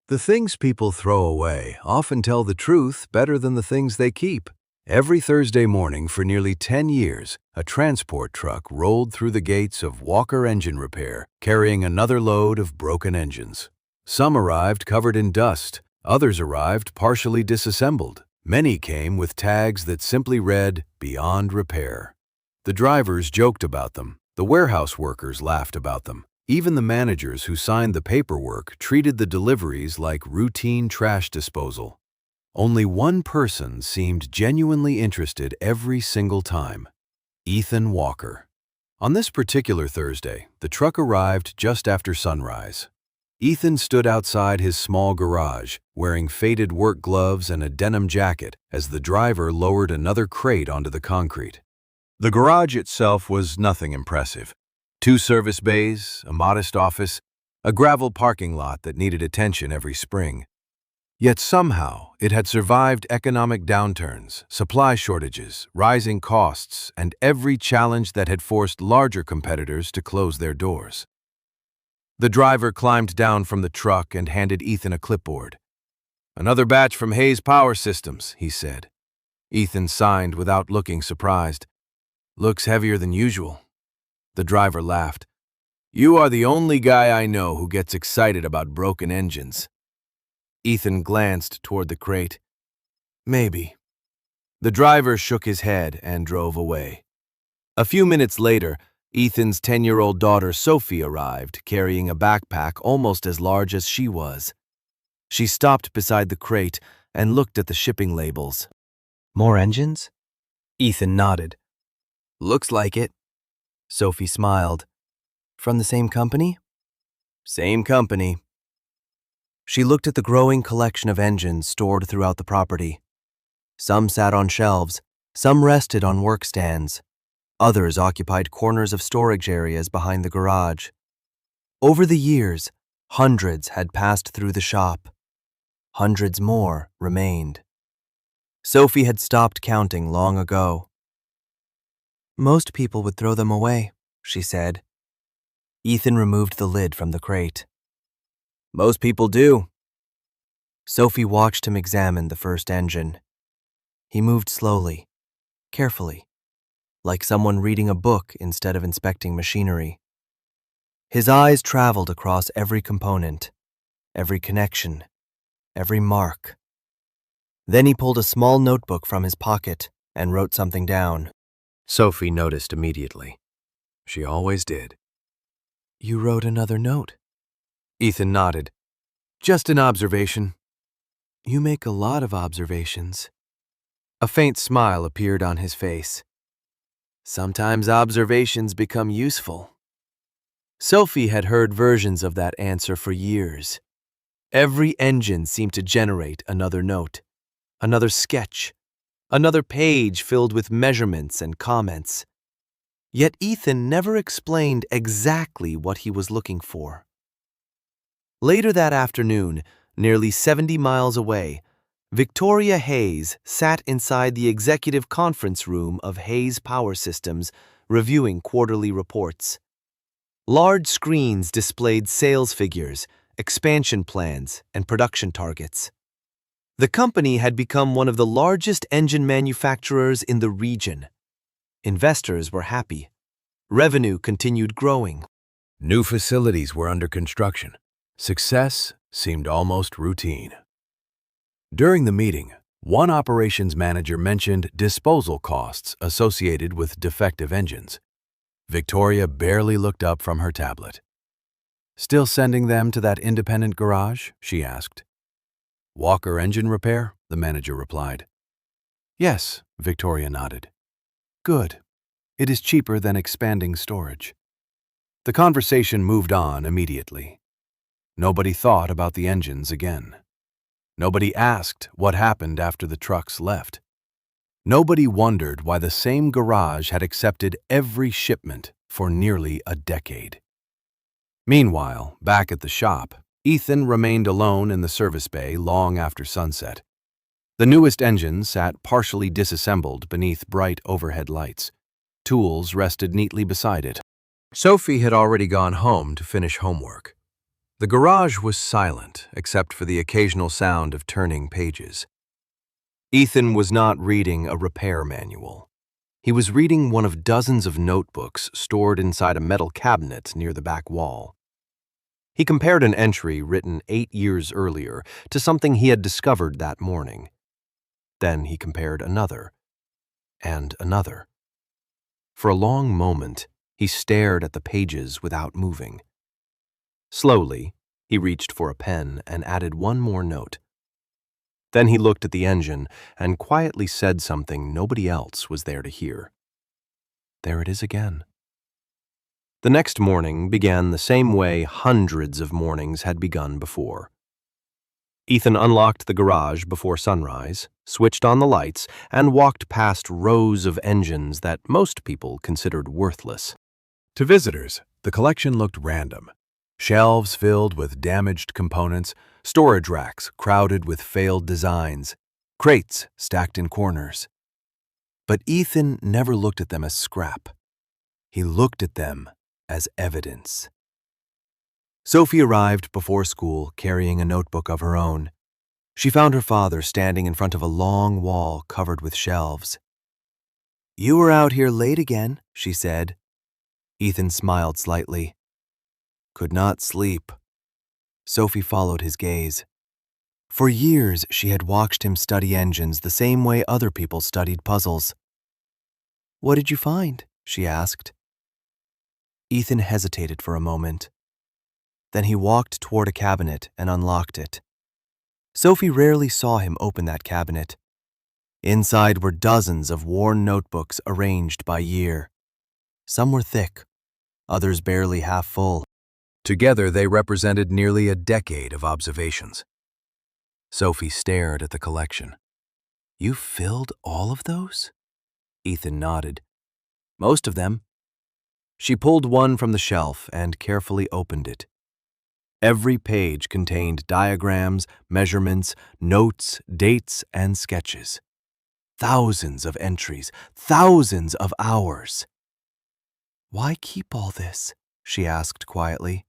The things people throw away often tell the truth better than the things they keep. Every Thursday morning for nearly 10 years, a transport truck rolled through the gates of Walker Engine Repair, carrying another load of broken engines. Some arrived covered in dust, others arrived partially disassembled. Many came with tags that simply read, "Beyond Repair." The drivers joked about them. The warehouse workers laughed about them. Even the managers who signed the paperwork treated the deliveries like routine trash disposal. Only one person seemed genuinely interested every single time: Ethan Walker. On this particular Thursday, the truck arrived just after sunrise. Ethan stood outside his small garage, wearing faded work gloves and a denim jacket as the driver lowered another crate onto the concrete. The garage itself was nothing impressive. 2 service bays, a modest office, a gravel parking lot that needed attention every spring. Yet somehow it had survived economic downturns, supply shortages, rising costs, and every challenge that had forced larger competitors to close their doors. The driver climbed down from the truck and handed Ethan a clipboard. "Another batch from Hayes Power Systems," he said. Ethan signed without looking surprised. "Looks heavier than usual." The driver laughed. "You are the only guy I know who gets excited about broken engines." Ethan glanced toward the crate. "Maybe." The driver shook his head and drove away. A few minutes later, Ethan's 10-year-old daughter Sophie arrived, carrying a backpack almost as large as she was. She stopped beside the crate and looked at the shipping labels. "More engines?" Ethan nodded. "Looks like it." Sophie smiled. "From the same company?" "Same company." She looked at the growing collection of engines stored throughout the property. Some sat on shelves, some rested on work stands. Others occupied corners of storage areas behind the garage. Over the years, hundreds had passed through the shop. Hundreds more remained. Sophie had stopped counting long ago. "Most people would throw them away," she said. Ethan removed the lid from the crate. "Most people do." Sophie watched him examine the first engine. He moved slowly, carefully, like someone reading a book instead of inspecting machinery. His eyes traveled across every component, every connection, every mark. Then he pulled a small notebook from his pocket and wrote something down. Sophie noticed immediately. She always did. "You wrote another note?" Ethan nodded. "Just an observation." "You make a lot of observations." A faint smile appeared on his face. "Sometimes observations become useful." Sophie had heard versions of that answer for years. Every engine seemed to generate another note, another sketch, another page filled with measurements and comments. Yet Ethan never explained exactly what he was looking for. Later that afternoon, nearly 70 miles away, Victoria Hayes sat inside the executive conference room of Hayes Power Systems, reviewing quarterly reports. Large screens displayed sales figures, expansion plans, and production targets. The company had become one of the largest engine manufacturers in the region. Investors were happy. Revenue continued growing. New facilities were under construction. Success seemed almost routine. During the meeting, one operations manager mentioned disposal costs associated with defective engines. Victoria barely looked up from her tablet. "Still sending them to that independent garage?" she asked. "Walker Engine Repair?" the manager replied. "Yes," Victoria nodded. "Good. It is cheaper than expanding storage." The conversation moved on immediately. Nobody thought about the engines again. Nobody asked what happened after the trucks left. Nobody wondered why the same garage had accepted every shipment for nearly a decade. Meanwhile, back at the shop, Ethan remained alone in the service bay long after sunset. The newest engine sat partially disassembled beneath bright overhead lights. Tools rested neatly beside it. Sophie had already gone home to finish homework. The garage was silent, except for the occasional sound of turning pages. Ethan was not reading a repair manual. He was reading one of dozens of notebooks stored inside a metal cabinet near the back wall. He compared an entry written 8 years earlier to something he had discovered that morning. Then he compared another, and another. For a long moment, he stared at the pages without moving. Slowly, he reached for a pen and added one more note. Then he looked at the engine and quietly said something nobody else was there to hear. There it is again. The next morning began the same way hundreds of mornings had begun before. Ethan unlocked the garage before sunrise, switched on the lights, and walked past rows of engines that most people considered worthless. To visitors, the collection looked random. Shelves filled with damaged components, storage racks crowded with failed designs, crates stacked in corners. But Ethan never looked at them as scrap. He looked at them as evidence. Sophie arrived before school carrying a notebook of her own. She found her father standing in front of a long wall covered with shelves. "You were out here late again," she said. Ethan smiled slightly. "Could not sleep." Sophie followed his gaze. For years, she had watched him study engines the same way other people studied puzzles. "What did you find?" she asked. Ethan hesitated for a moment. Then he walked toward a cabinet and unlocked it. Sophie rarely saw him open that cabinet. Inside were dozens of worn notebooks arranged by year. Some were thick, others barely half full. Together, they represented nearly a decade of observations. Sophie stared at the collection. "You filled all of those?" Ethan nodded. "Most of them." She pulled one from the shelf and carefully opened it. Every page contained diagrams, measurements, notes, dates, and sketches. Thousands of entries, thousands of hours. "Why keep all this?" she asked quietly.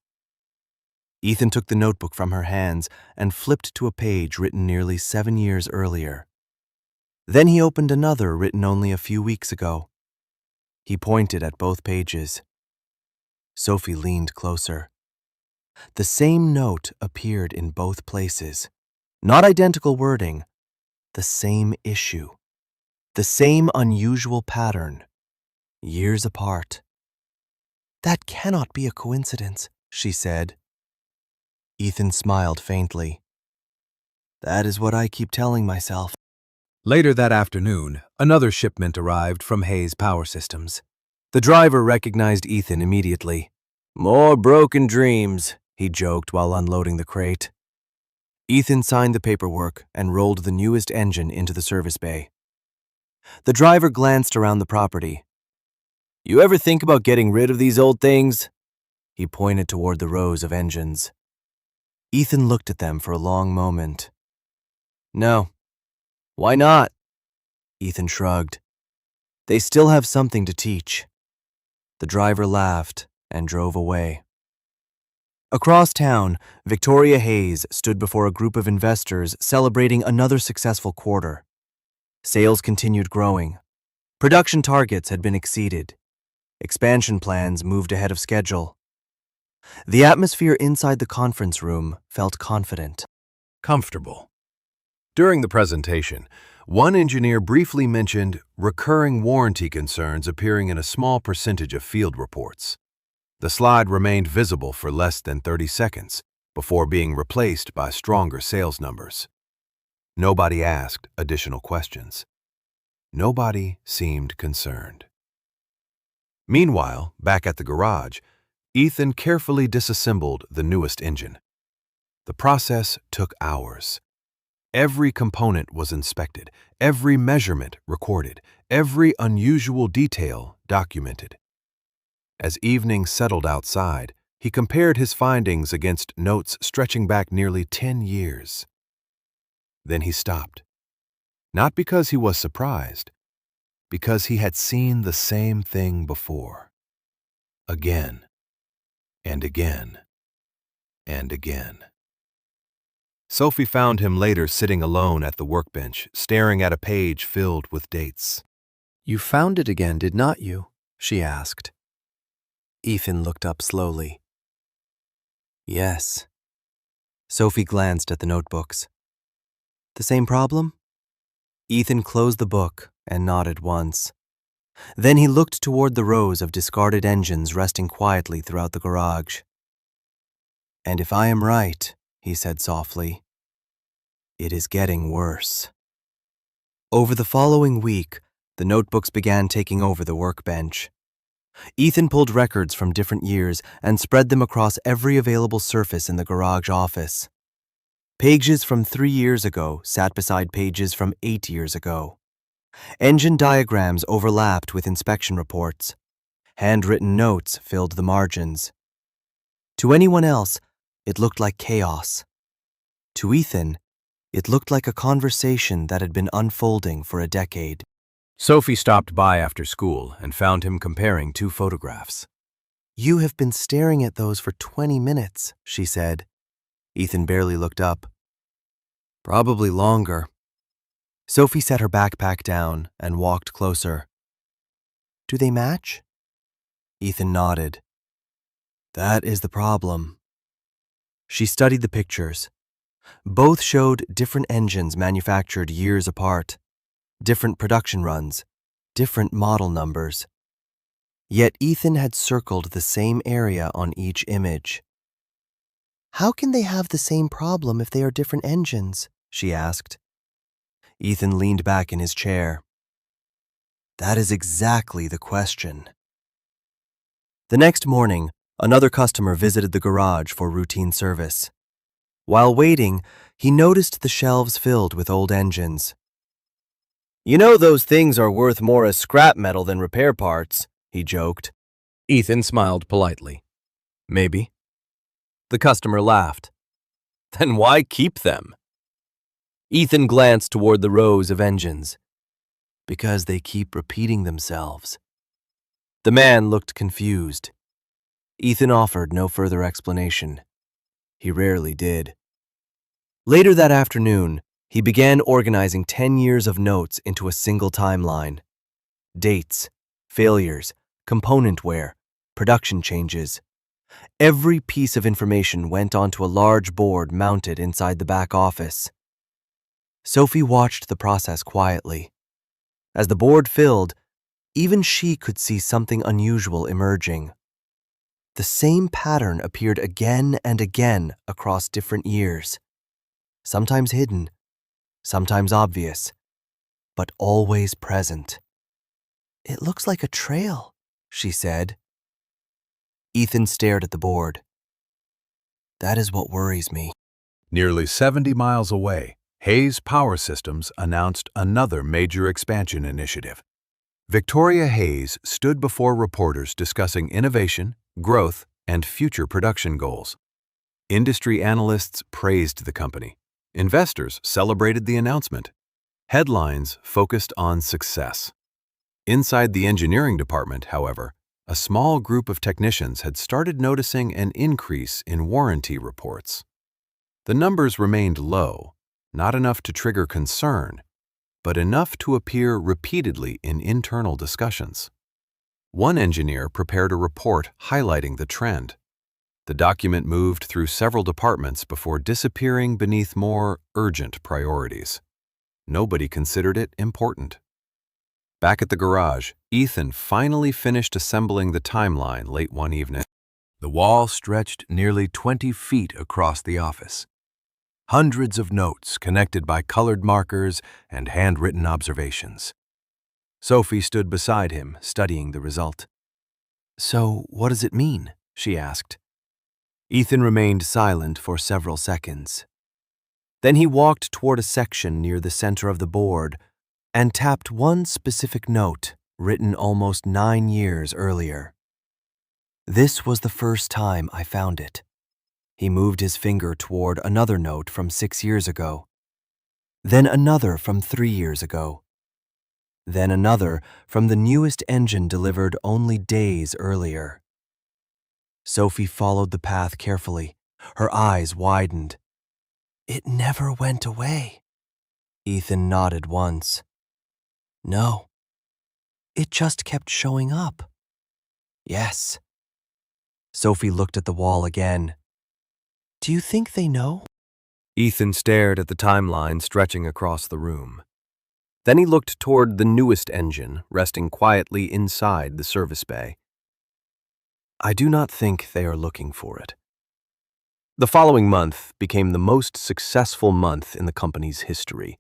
Ethan took the notebook from her hands and flipped to a page written nearly 7 years earlier. Then he opened another written only a few weeks ago. He pointed at both pages. Sophie leaned closer. The same note appeared in both places. Not identical wording, the same issue. The same unusual pattern, years apart. "That cannot be a coincidence," she said. Ethan smiled faintly. "That is what I keep telling myself." Later that afternoon, another shipment arrived from Hayes Power Systems. The driver recognized Ethan immediately. "More broken dreams," he joked while unloading the crate. Ethan signed the paperwork and rolled the newest engine into the service bay. The driver glanced around the property. "You ever think about getting rid of these old things?" He pointed toward the rows of engines. Ethan looked at them for a long moment. "No." "Why not?" Ethan shrugged. "They still have something to teach." The driver laughed and drove away. Across town, Victoria Hayes stood before a group of investors celebrating another successful quarter. Sales continued growing. Production targets had been exceeded. Expansion plans moved ahead of schedule. The atmosphere inside the conference room felt confident. Comfortable. During the presentation, one engineer briefly mentioned recurring warranty concerns appearing in a small percentage of field reports. The slide remained visible for less than 30 seconds before being replaced by stronger sales numbers. Nobody asked additional questions. Nobody seemed concerned. Meanwhile, back at the garage, Ethan carefully disassembled the newest engine. The process took hours. Every component was inspected, every measurement recorded, every unusual detail documented. As evening settled outside, he compared his findings against notes stretching back nearly 10 years. Then he stopped. Not because he was surprised, because he had seen the same thing before. Again and again. and again. Sophie found him later sitting alone at the workbench, staring at a page filled with dates. "You found it again, did not you?" she asked. Ethan looked up slowly. "Yes." Sophie glanced at the notebooks. "The same problem?" Ethan closed the book and nodded once. Then he looked toward the rows of discarded engines resting quietly throughout the garage. "And if I am right," he said softly, "it is getting worse." Over the following week, the notebooks began taking over the workbench. Ethan pulled records from different years and spread them across every available surface in the garage office. Pages from 3 years ago sat beside pages from 8 years ago. Engine diagrams overlapped with inspection reports. Handwritten notes filled the margins. To anyone else, it looked like chaos. To Ethan, it looked like a conversation that had been unfolding for a decade. Sophie stopped by after school and found him comparing 2 photographs. "You have been staring at those for 20 minutes, she said. Ethan barely looked up. "Probably longer." Sophie set her backpack down and walked closer. "Do they match?" Ethan nodded. "That is the problem." She studied the pictures. Both showed different engines manufactured years apart, different production runs, different model numbers. Yet Ethan had circled the same area on each image. "How can they have the same problem if they are different engines?" she asked. Ethan leaned back in his chair. "That is exactly the question." The next morning, another customer visited the garage for routine service. While waiting, he noticed the shelves filled with old engines. "You know those things are worth more as scrap metal than repair parts," he joked. Ethan smiled politely. "Maybe." The customer laughed. "Then why keep them?" Ethan glanced toward the rows of engines. "Because they keep repeating themselves." The man looked confused. Ethan offered no further explanation. He rarely did. Later that afternoon, he began organizing 10 years of notes into a single timeline. Dates, failures, component wear, production changes. Every piece of information went onto a large board mounted inside the back office. Sophie watched the process quietly. As the board filled, even she could see something unusual emerging. The same pattern appeared again and again across different years, sometimes hidden, sometimes obvious, but always present. "It looks like a trail," she said. Ethan stared at the board. "That is what worries me." Nearly 70 miles away, Hayes Power Systems announced another major expansion initiative. Victoria Hayes stood before reporters discussing innovation, growth, and future production goals. Industry analysts praised the company. Investors celebrated the announcement. Headlines focused on success. Inside the engineering department, however, a small group of technicians had started noticing an increase in warranty reports. The numbers remained low, not enough to trigger concern, but enough to appear repeatedly in internal discussions. One engineer prepared a report highlighting the trend. The document moved through several departments before disappearing beneath more urgent priorities. Nobody considered it important. Back at the garage, Ethan finally finished assembling the timeline late one evening. The wall stretched nearly 20 feet across the office. Hundreds of notes connected by colored markers and handwritten observations. Sophie stood beside him, studying the result. "So, what does it mean?" she asked. Ethan remained silent for several seconds. Then he walked toward a section near the center of the board and tapped one specific note written almost 9 years earlier. "This was the first time I found it." He moved his finger toward another note from 6 years ago, then another from 3 years ago, then another from the newest engine delivered only days earlier. Sophie followed the path carefully, Her eyes widened. It never went away. Ethan nodded once. No. It just kept showing up. Yes. Sophie looked at the wall again. Do you think they know? Ethan stared at the timeline stretching across the room. Then he looked toward the newest engine resting quietly inside the service bay. I do not think they are looking for it. The following month became the most successful month in the company's history.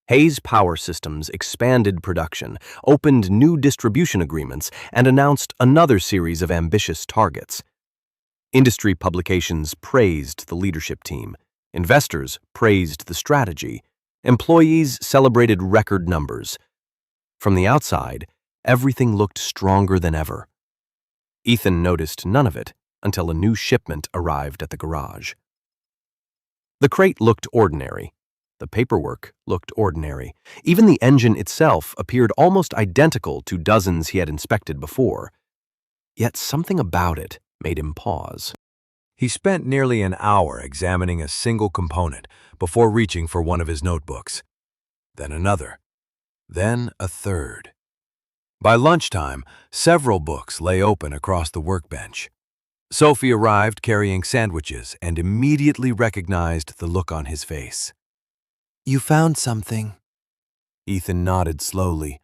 Hayes Power Systems expanded production, opened new distribution agreements, and announced another series of ambitious targets. Industry publications praised the leadership team. Investors praised the strategy. Employees celebrated record numbers. From the outside, everything looked stronger than ever. Ethan noticed none of it until a new shipment arrived at the garage. The crate looked ordinary. The paperwork looked ordinary. Even the engine itself appeared almost identical to dozens he had inspected before. Yet something about it made him pause. He spent nearly an hour examining a single component before reaching for one of his notebooks. Then another. Then a third. By lunchtime, several books lay open across the workbench. Sophie arrived carrying sandwiches and immediately recognized the look on his face. You found something. Ethan nodded slowly.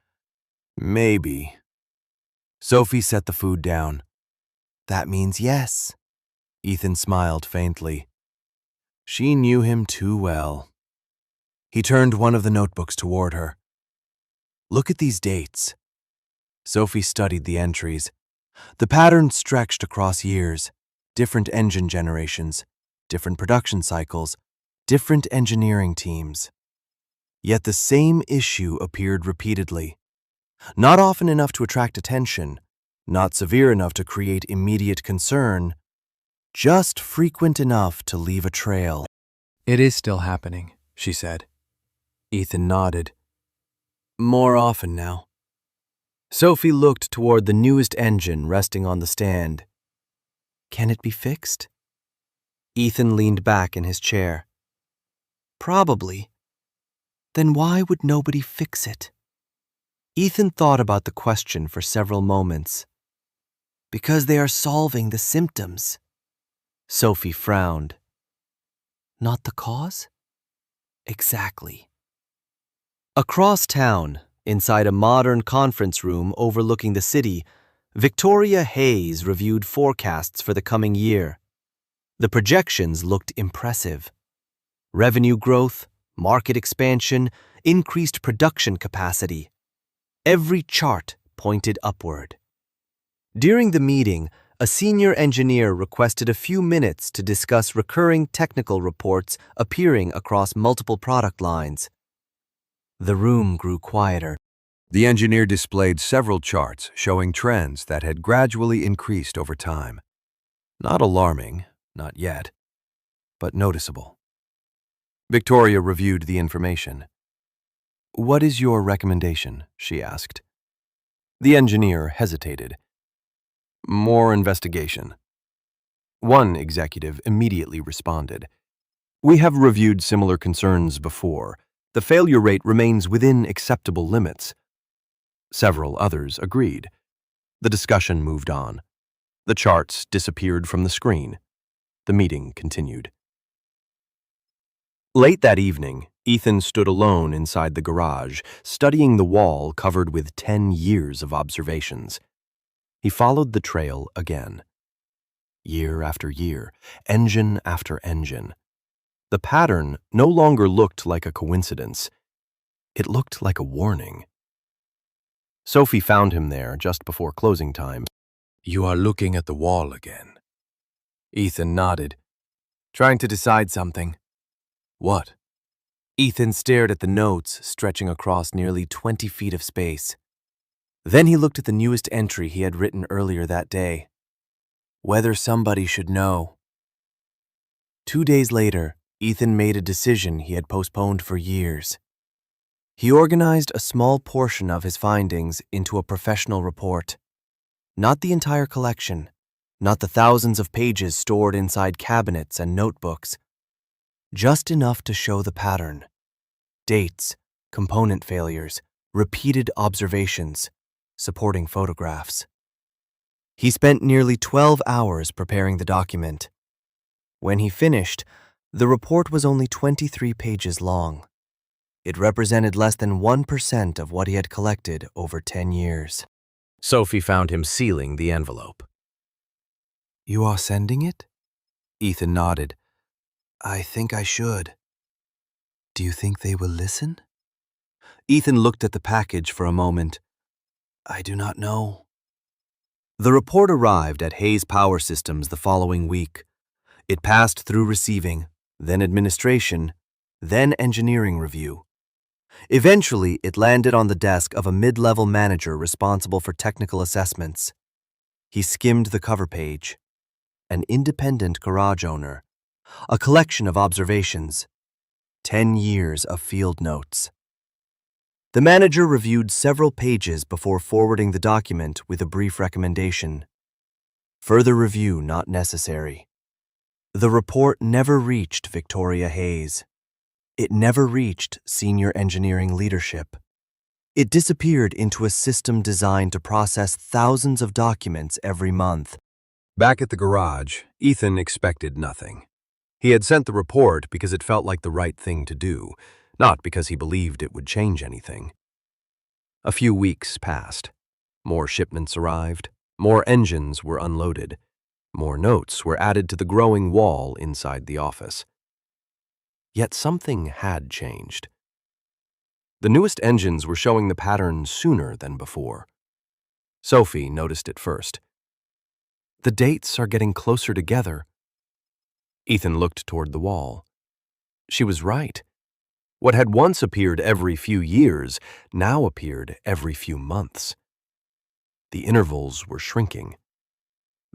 Maybe. Sophie set the food down. That means yes. Ethan smiled faintly. She knew him too well. He turned one of the notebooks toward her. Look at these dates. Sophie studied the entries. The pattern stretched across years, different engine generations, different production cycles, different engineering teams. Yet the same issue appeared repeatedly. Not often enough to attract attention, not severe enough to create immediate concern, just frequent enough to leave a trail. It is still happening, she said. Ethan nodded. More often now. Sophie looked toward the newest engine resting on the stand. Can it be fixed? Ethan leaned back in his chair. Probably. Then why would nobody fix it? Ethan thought about the question for several moments. Because they are solving the symptoms. Sophie frowned. Not the cause? Exactly. Across town, inside a modern conference room overlooking the city, Victoria Hayes reviewed forecasts for the coming year. The projections looked impressive. Revenue growth, market expansion, increased production capacity. Every chart pointed upward. During the meeting, a senior engineer requested a few minutes to discuss recurring technical reports appearing across multiple product lines. The room grew quieter. The engineer displayed several charts showing trends that had gradually increased over time. Not alarming, not yet, but noticeable. Victoria reviewed the information. What is your recommendation? She asked. The engineer hesitated. More investigation. One executive immediately responded. We have reviewed similar concerns before. The failure rate remains within acceptable limits. Several others agreed. The discussion moved on. The charts disappeared from the screen. The meeting continued. Late that evening, Ethan stood alone inside the garage, studying the wall covered with 10 years of observations. He followed the trail again. Year after year, engine after engine. The pattern no longer looked like a coincidence. It looked like a warning. Sophie found him there just before closing time. You are looking at the wall again. Ethan nodded, trying to decide something. What? Ethan stared at the notes stretching across nearly 20 feet of space. Then he looked at the newest entry he had written earlier that day. Whether somebody should know. 2 days later, Ethan made a decision he had postponed for years. He organized a small portion of his findings into a professional report. Not the entire collection, not the thousands of pages stored inside cabinets and notebooks. Just enough to show the pattern. Dates, component failures, repeated observations, supporting photographs. He spent nearly 12 hours preparing the document. When he finished, the report was only 23 pages long. It represented less than 1% of what he had collected over 10 years. Sophie found him sealing the envelope. You are sending it? Ethan nodded. I think I should. Do you think they will listen? Ethan looked at the package for a moment. I do not know. The report arrived at Hayes Power Systems the following week. It passed through receiving, then administration, then engineering review. Eventually, it landed on the desk of a mid-level manager responsible for technical assessments. He skimmed the cover page. An independent garage owner. A collection of observations. 10 years of field notes. The manager reviewed several pages before forwarding the document with a brief recommendation. Further review not necessary. The report never reached Victoria Hayes. It never reached senior engineering leadership. It disappeared into a system designed to process thousands of documents every month. Back at the garage, Ethan expected nothing. He had sent the report because it felt like the right thing to do, not because he believed it would change anything. A few weeks passed. More shipments arrived. More engines were unloaded. More notes were added to the growing wall inside the office. Yet something had changed. The newest engines were showing the pattern sooner than before. Sophie noticed it first. The dates are getting closer together. Ethan looked toward the wall. She was right. What had once appeared every few years now appeared every few months. The intervals were shrinking.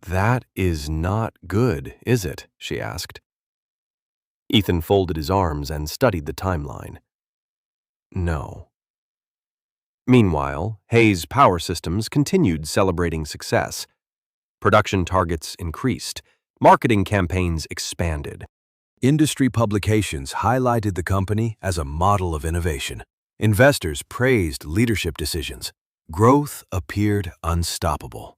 That is not good, is it? She asked. Ethan folded his arms and studied the timeline. No. Meanwhile, Hayes Power Systems continued celebrating success. Production targets increased. Marketing campaigns expanded. Industry publications highlighted the company as a model of innovation. Investors praised leadership decisions. Growth appeared unstoppable.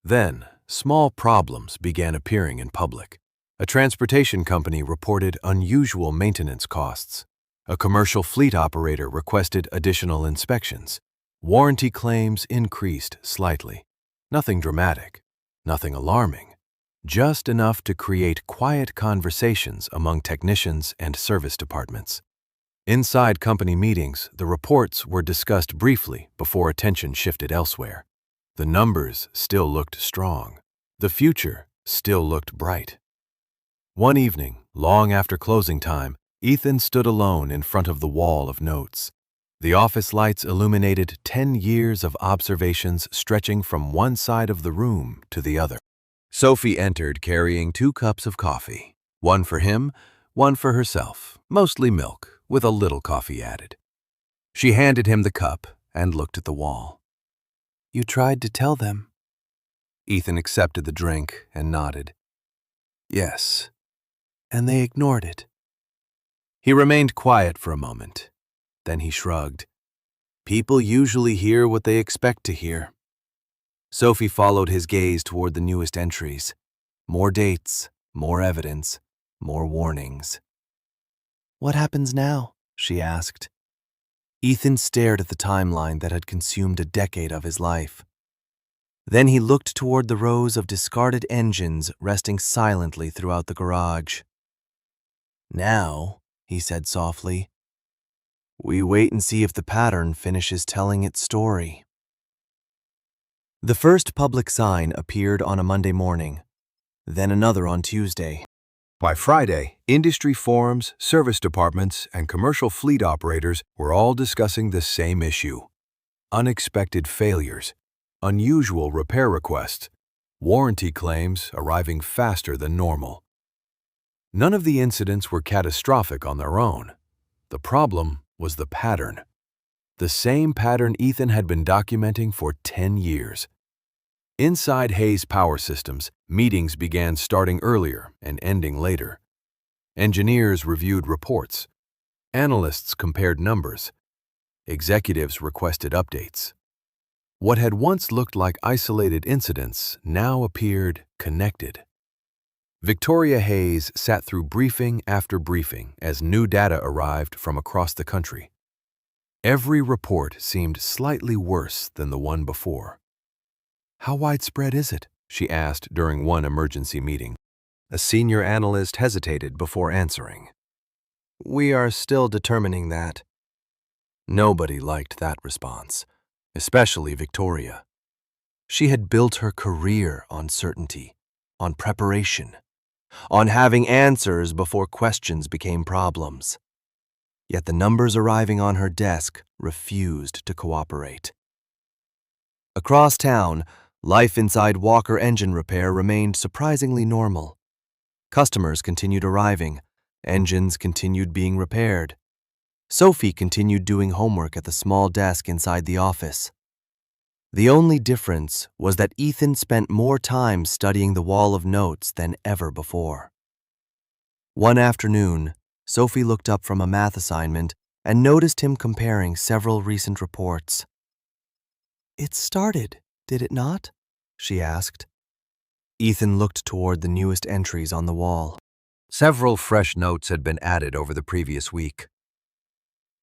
Then, small problems began appearing in public. A transportation company reported unusual maintenance costs. A commercial fleet operator requested additional inspections. Warranty claims increased slightly. Nothing dramatic, nothing alarming, just enough to create quiet conversations among technicians and service departments. Inside company meetings, the reports were discussed briefly before attention shifted elsewhere. The numbers still looked strong. The future still looked bright. One evening, long after closing time, Ethan stood alone in front of the wall of notes. The office lights illuminated 10 years of observations stretching from one side of the room to the other. Sophie entered carrying 2 cups of coffee, one for him, one for herself, mostly milk, with a little coffee added. She handed him the cup and looked at the wall. You tried to tell them. Ethan accepted the drink and nodded. Yes. And they ignored it. He remained quiet for a moment. Then he shrugged. People usually hear what they expect to hear. Sophie followed his gaze toward the newest entries. More dates, more evidence, more warnings. What happens now? She asked. Ethan stared at the timeline that had consumed a decade of his life. Then he looked toward the rows of discarded engines resting silently throughout the garage. Now, he said softly, we wait and see if the pattern finishes telling its story. The first public sign appeared on a Monday morning, then another on Tuesday. By Friday, industry forums, service departments, and commercial fleet operators were all discussing the same issue. Unexpected failures, unusual repair requests, warranty claims arriving faster than normal. None of the incidents were catastrophic on their own. The problem was the pattern. The same pattern Ethan had been documenting for 10 years. Inside Hayes Power Systems, meetings began starting earlier and ending later. Engineers reviewed reports. Analysts compared numbers. Executives requested updates. What had once looked like isolated incidents now appeared connected. Victoria Hayes sat through briefing after briefing as new data arrived from across the country. Every report seemed slightly worse than the one before. "How widespread is it?" she asked during one emergency meeting. A senior analyst hesitated before answering. "We are still determining that." Nobody liked that response, especially Victoria. She had built her career on certainty, on preparation, on having answers before questions became problems. Yet the numbers arriving on her desk refused to cooperate. Across town, life inside Walker Engine Repair remained surprisingly normal. Customers continued arriving, engines continued being repaired. Sophie continued doing homework at the small desk inside the office. The only difference was that Ethan spent more time studying the wall of notes than ever before. One afternoon, Sophie looked up from a math assignment and noticed him comparing several recent reports. "It started, did it not?" she asked. Ethan looked toward the newest entries on the wall. Several fresh notes had been added over the previous week.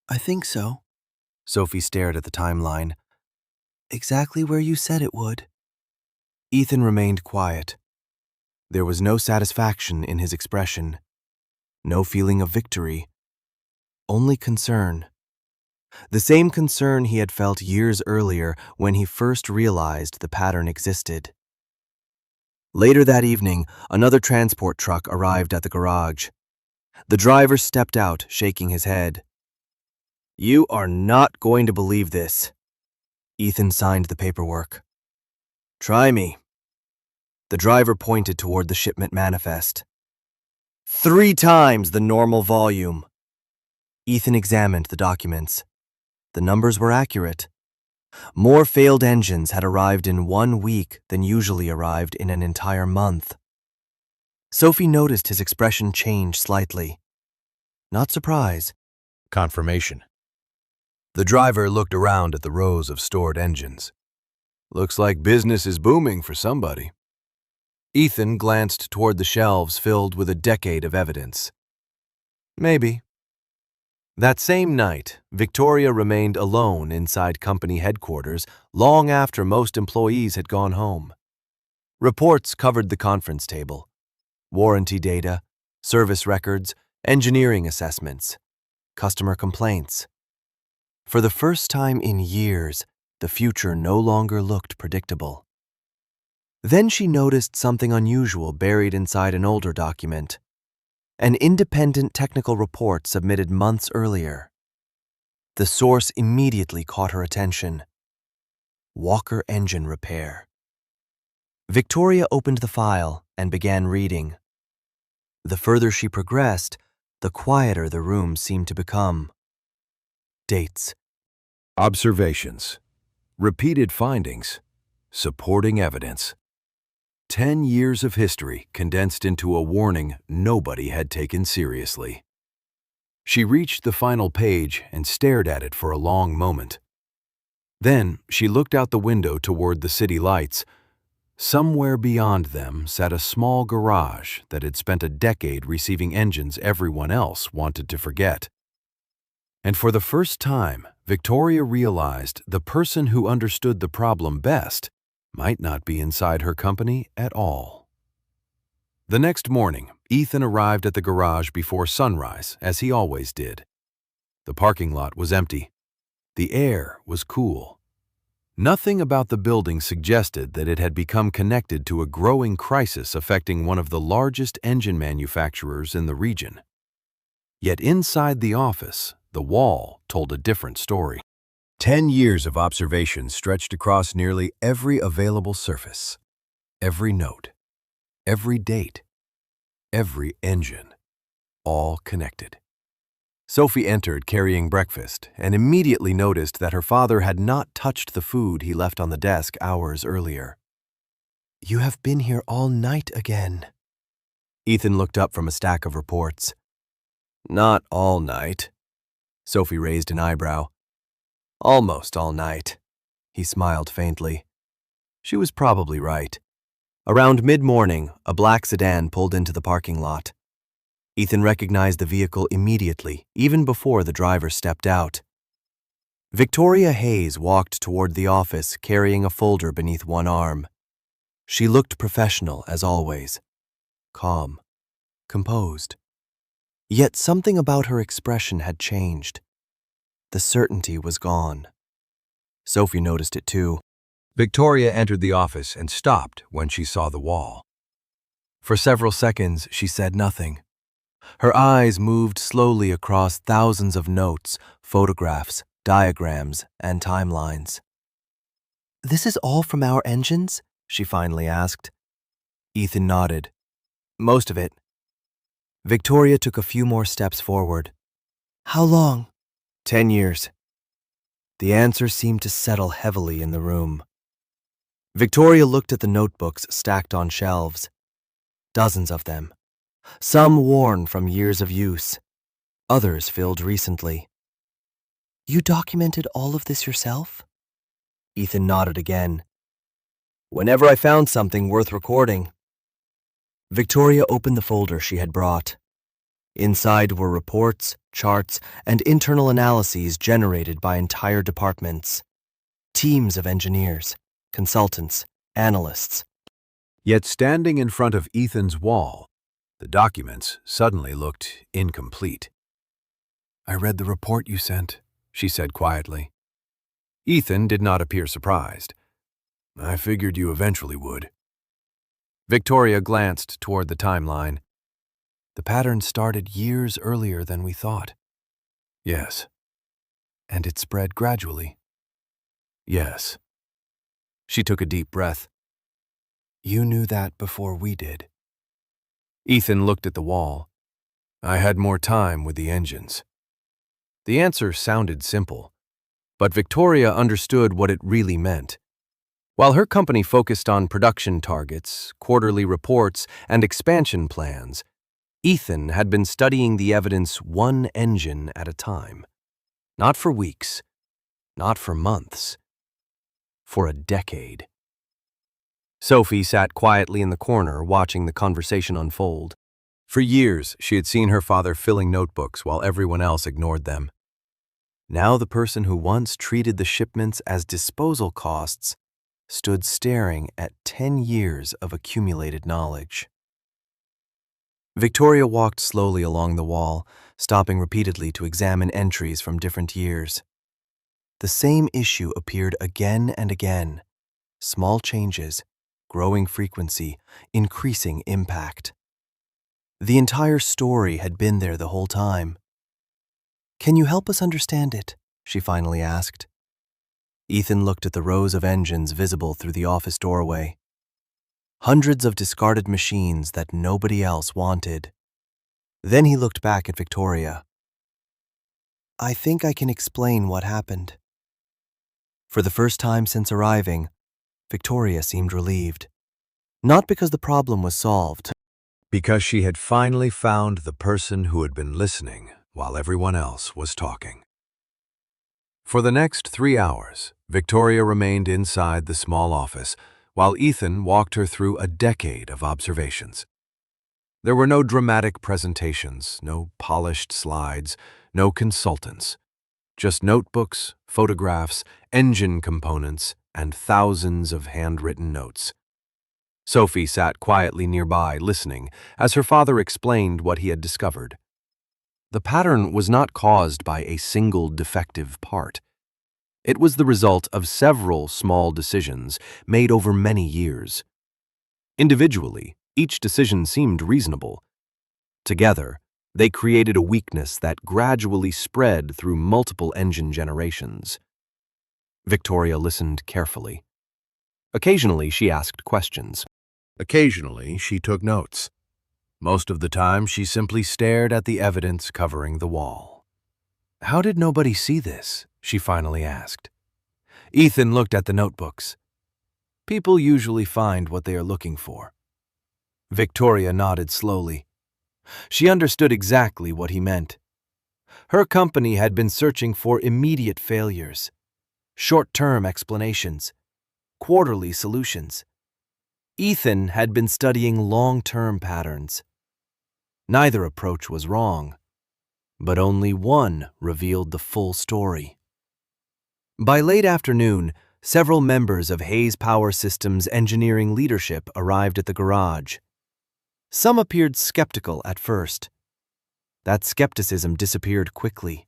"I think so." Sophie stared at the timeline. "Exactly where you said it would." Ethan remained quiet. There was no satisfaction in his expression, no feeling of victory, only concern. The same concern he had felt years earlier when he first realized the pattern existed. Later that evening, another transport truck arrived at the garage. The driver stepped out, shaking his head. "You are not going to believe this." Ethan signed the paperwork. "Try me." The driver pointed toward the shipment manifest. 3 times the normal volume. Ethan examined the documents. The numbers were accurate. More failed engines had arrived in 1 week than usually arrived in an entire month. Sophie noticed his expression change slightly. Not surprise, confirmation. The driver looked around at the rows of stored engines. "Looks like business is booming for somebody." Ethan glanced toward the shelves filled with a decade of evidence. "Maybe." That same night, Victoria remained alone inside company headquarters long after most employees had gone home. Reports covered the conference table: warranty data, service records, engineering assessments, customer complaints. For the first time in years, the future no longer looked predictable. Then she noticed something unusual buried inside an older document. An independent technical report submitted months earlier. The source immediately caught her attention: Walker Engine Repair. Victoria opened the file and began reading. The further she progressed, the quieter the room seemed to become. Dates. Observations. Repeated findings. Supporting evidence. 10 years of history condensed into a warning nobody had taken seriously. She reached the final page and stared at it for a long moment. Then she looked out the window toward the city lights. Somewhere beyond them sat a small garage that had spent a decade receiving engines everyone else wanted to forget. And for the first time, Victoria realized the person who understood the problem best might not be inside her company at all. The next morning, Ethan arrived at the garage before sunrise, as he always did. The parking lot was empty. The air was cool. Nothing about the building suggested that it had become connected to a growing crisis affecting one of the largest engine manufacturers in the region. Yet inside the office, the wall told a different story. 10 years of observation stretched across nearly every available surface, every note, every date, every engine, all connected. Sophie entered carrying breakfast and immediately noticed that her father had not touched the food he left on the desk hours earlier. You have been here all night again. Ethan looked up from a stack of reports. Not all night. Sophie raised an eyebrow. Almost all night. He smiled faintly. She was probably right. Around mid-morning, a black sedan pulled into the parking lot. Ethan recognized the vehicle immediately, even before the driver stepped out. Victoria Hayes walked toward the office, carrying a folder beneath one arm. She looked professional, as always. Calm. Composed. Yet something about her expression had changed. The certainty was gone. Sophie noticed it too. Victoria entered the office and stopped when she saw the wall. For several seconds, she said nothing. Her eyes moved slowly across thousands of notes, photographs, diagrams, and timelines. "This is all from our engines?" she finally asked. Ethan nodded. "Most of it." Victoria took a few more steps forward. "How long?" 10 years. The answer seemed to settle heavily in the room. Victoria looked at the notebooks stacked on shelves. Dozens of them. Some worn from years of use. Others filled recently. "You documented all of this yourself?" Ethan nodded again. "Whenever I found something worth recording." Victoria opened the folder she had brought. Inside were reports, charts, and internal analyses generated by entire departments. Teams of engineers, consultants, analysts. Yet standing in front of Ethan's wall, the documents suddenly looked incomplete. I read the report you sent, she said quietly. Ethan did not appear surprised. I figured you eventually would. Victoria glanced toward the timeline. The pattern started years earlier than we thought. Yes. And it spread gradually. Yes. She took a deep breath. You knew that before we did. Ethan looked at the wall. I had more time with the engines. The answer sounded simple, but Victoria understood what it really meant. While her company focused on production targets, quarterly reports, and expansion plans, Ethan had been studying the evidence one engine at a time. Not for weeks, not for months, for a decade. Sophie sat quietly in the corner watching the conversation unfold. For years, she had seen her father filling notebooks while everyone else ignored them. Now the person who once treated the shipments as disposal costs stood staring at 10 years of accumulated knowledge. Victoria walked slowly along the wall, stopping repeatedly to examine entries from different years. The same issue appeared again and again. Small changes, growing frequency, increasing impact. The entire story had been there the whole time. "Can you help us understand it?" she finally asked. Ethan looked at the rows of engines visible through the office doorway. Hundreds of discarded machines that nobody else wanted. Then he looked back at Victoria. "I think I can explain what happened." For the first time since arriving, Victoria seemed relieved. Not because the problem was solved, because she had finally found the person who had been listening while everyone else was talking. For the next 3 hours, Victoria remained inside the small office while Ethan walked her through a decade of observations. There were no dramatic presentations, no polished slides, no consultants. Just notebooks, photographs, engine components, and thousands of handwritten notes. Sophie sat quietly nearby, listening, as her father explained what he had discovered. The pattern was not caused by a single defective part. It was the result of several small decisions made over many years. Individually, each decision seemed reasonable. Together, they created a weakness that gradually spread through multiple engine generations. Victoria listened carefully. Occasionally, she asked questions. Occasionally, she took notes. Most of the time, she simply stared at the evidence covering the wall. "How did nobody see this?" she finally asked. Ethan looked at the notebooks. People usually find what they are looking for. Victoria nodded slowly. She understood exactly what he meant. Her company had been searching for immediate failures, short-term explanations, quarterly solutions. Ethan had been studying long-term patterns. Neither approach was wrong, but only one revealed the full story. By late afternoon, several members of Hayes Power Systems engineering leadership arrived at the garage. Some appeared skeptical at first. That skepticism disappeared quickly.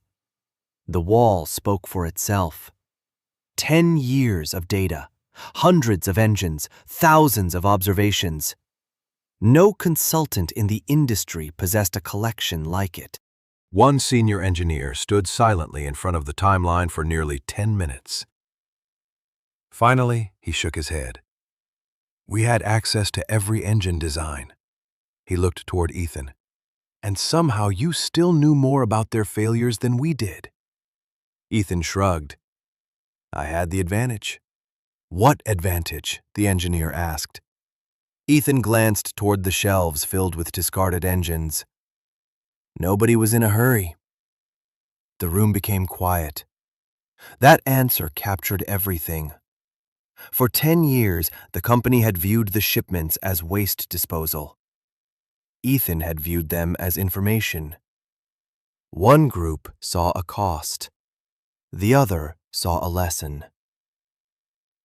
The wall spoke for itself. 10 years of data, hundreds of engines, thousands of observations. No consultant in the industry possessed a collection like it. One senior engineer stood silently in front of the timeline for nearly 10 minutes. Finally, he shook his head. We had access to every engine design. He looked toward Ethan. And somehow you still knew more about their failures than we did. Ethan shrugged. I had the advantage. What advantage? The engineer asked. Ethan glanced toward the shelves filled with discarded engines. Nobody was in a hurry. The room became quiet. That answer captured everything. For 10 years, the company had viewed the shipments as waste disposal. Ethan had viewed them as information. One group saw a cost. The other saw a lesson.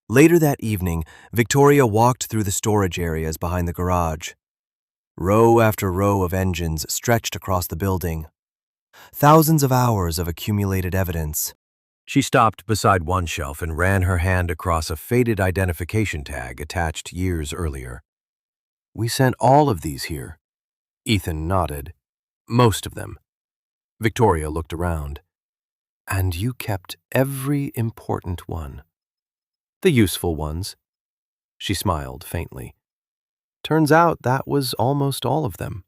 Later that evening, Victoria walked through the storage areas behind the garage. Row after row of engines stretched across the building. Thousands of hours of accumulated evidence. She stopped beside one shelf and ran her hand across a faded identification tag attached years earlier. We sent all of these here. Ethan nodded. Most of them. Victoria looked around. And you kept every important one. The useful ones. She smiled faintly. Turns out that was almost all of them.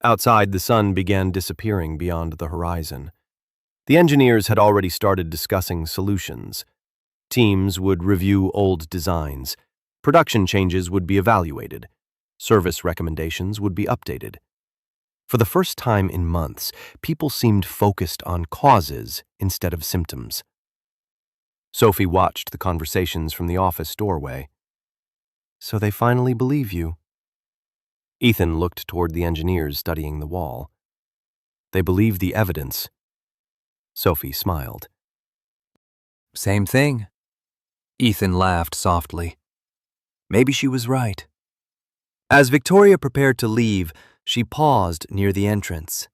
Outside, the sun began disappearing beyond the horizon. The engineers had already started discussing solutions. Teams would review old designs. Production changes would be evaluated. Service recommendations would be updated. For the first time in months, people seemed focused on causes instead of symptoms. Sophie watched the conversations from the office doorway. So they finally believe you. Ethan looked toward the engineers studying the wall. They believe the evidence. Sophie smiled. Same thing. Ethan laughed softly. Maybe she was right. As Victoria prepared to leave, she paused near the entrance.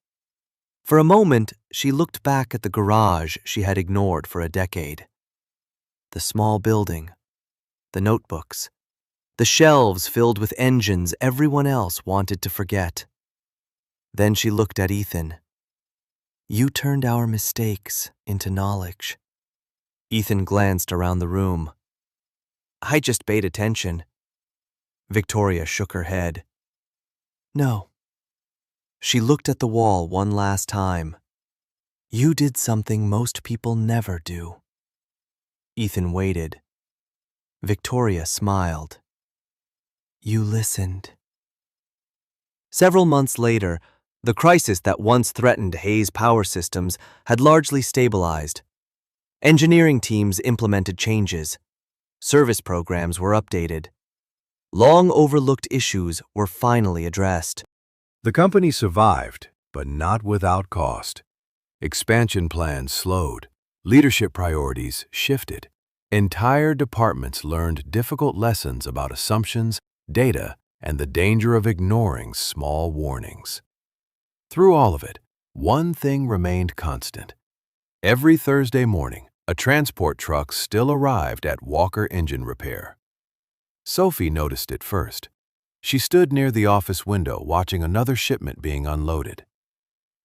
For a moment, she looked back at the garage she had ignored for a decade. The small building, the notebooks, the shelves filled with engines everyone else wanted to forget. Then she looked at Ethan. You turned our mistakes into knowledge. Ethan glanced around the room. I just paid attention. Victoria shook her head. No. She looked at the wall one last time. You did something most people never do. Ethan waited. Victoria smiled. You listened. Several months later, the crisis that once threatened Hayes Power Systems had largely stabilized. Engineering teams implemented changes. Service programs were updated. Long overlooked issues were finally addressed. The company survived, but not without cost. Expansion plans slowed. Leadership priorities shifted. Entire departments learned difficult lessons about assumptions, data, and the danger of ignoring small warnings. Through all of it, one thing remained constant. Every Thursday morning, a transport truck still arrived at Walker Engine Repair. Sophie noticed it first. She stood near the office window watching another shipment being unloaded.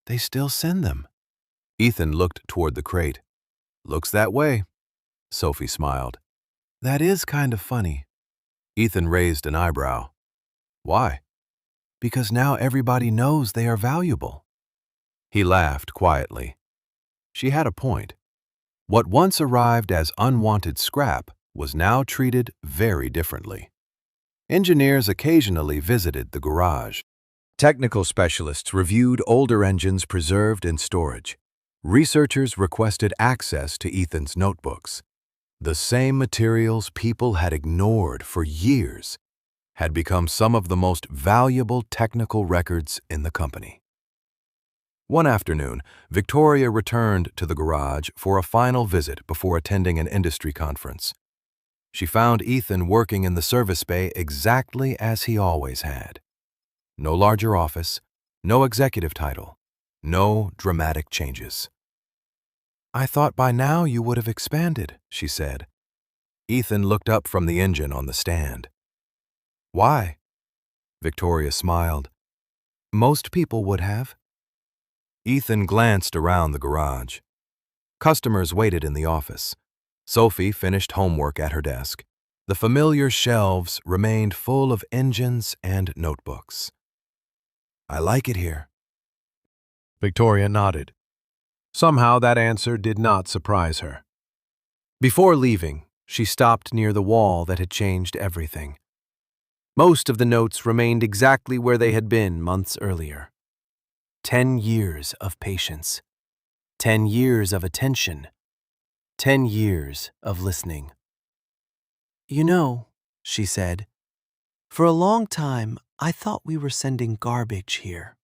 They still send them. Ethan looked toward the crate. Looks that way. Sophie smiled. That is kind of funny. Ethan raised an eyebrow. Why? Because now everybody knows they are valuable. He laughed quietly. She had a point. What once arrived as unwanted scrap was now treated very differently. Engineers occasionally visited the garage. Technical specialists reviewed older engines preserved in storage. Researchers requested access to Ethan's notebooks. The same materials people had ignored for years had become some of the most valuable technical records in the company. One afternoon, Victoria returned to the garage for a final visit before attending an industry conference. She found Ethan working in the service bay exactly as he always had. No larger office, no executive title, no dramatic changes. "I thought by now you would have expanded," she said. Ethan looked up from the engine on the stand. "Why?" Victoria smiled. "Most people would have." Ethan glanced around the garage. Customers waited in the office. Sophie finished homework at her desk. The familiar shelves remained full of engines and notebooks. "I like it here." Victoria nodded. Somehow that answer did not surprise her. Before leaving, she stopped near the wall that had changed everything. Most of the notes remained exactly where they had been months earlier. 10 years of patience. 10 years of attention. 10 years of listening. "You know," she said, "for a long time I thought we were sending garbage here."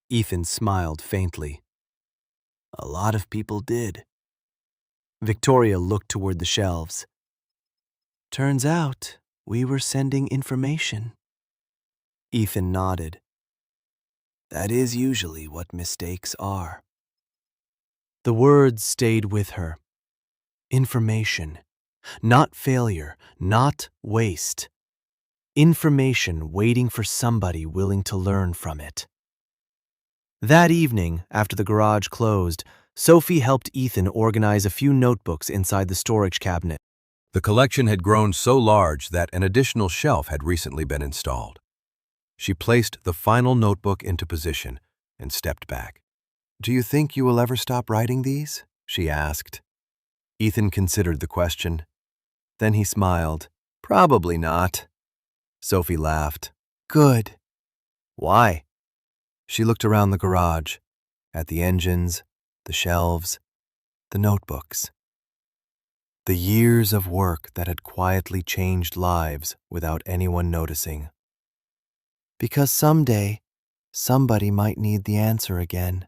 Ethan smiled faintly. "A lot of people did." Victoria looked toward the shelves. "Turns out we were sending information." Ethan nodded. "That is usually what mistakes are." The words stayed with her. Information. Not failure, not waste. Information waiting for somebody willing to learn from it. That evening, after the garage closed, Sophie helped Ethan organize a few notebooks inside the storage cabinet. The collection had grown so large that an additional shelf had recently been installed. She placed the final notebook into position and stepped back. "Do you think you will ever stop writing these?" she asked. Ethan considered the question. Then he smiled. "Probably not." Sophie laughed. "Good." "Why?" She looked around the garage, at the engines, the shelves, the notebooks. The years of work that had quietly changed lives without anyone noticing. "Because someday, somebody might need the answer again."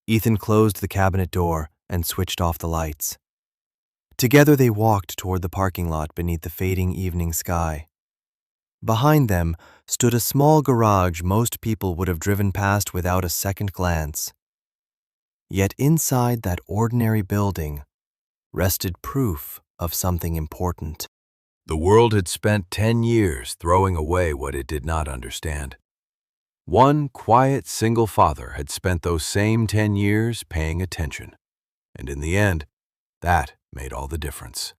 Ethan closed the cabinet door and switched off the lights. Together they walked toward the parking lot beneath the fading evening sky. Behind them stood a small garage most people would have driven past without a second glance. Yet inside that ordinary building rested proof of something important. The world had spent 10 years throwing away what it did not understand. One quiet single father had spent those same 10 years paying attention. And in the end, that made all the difference.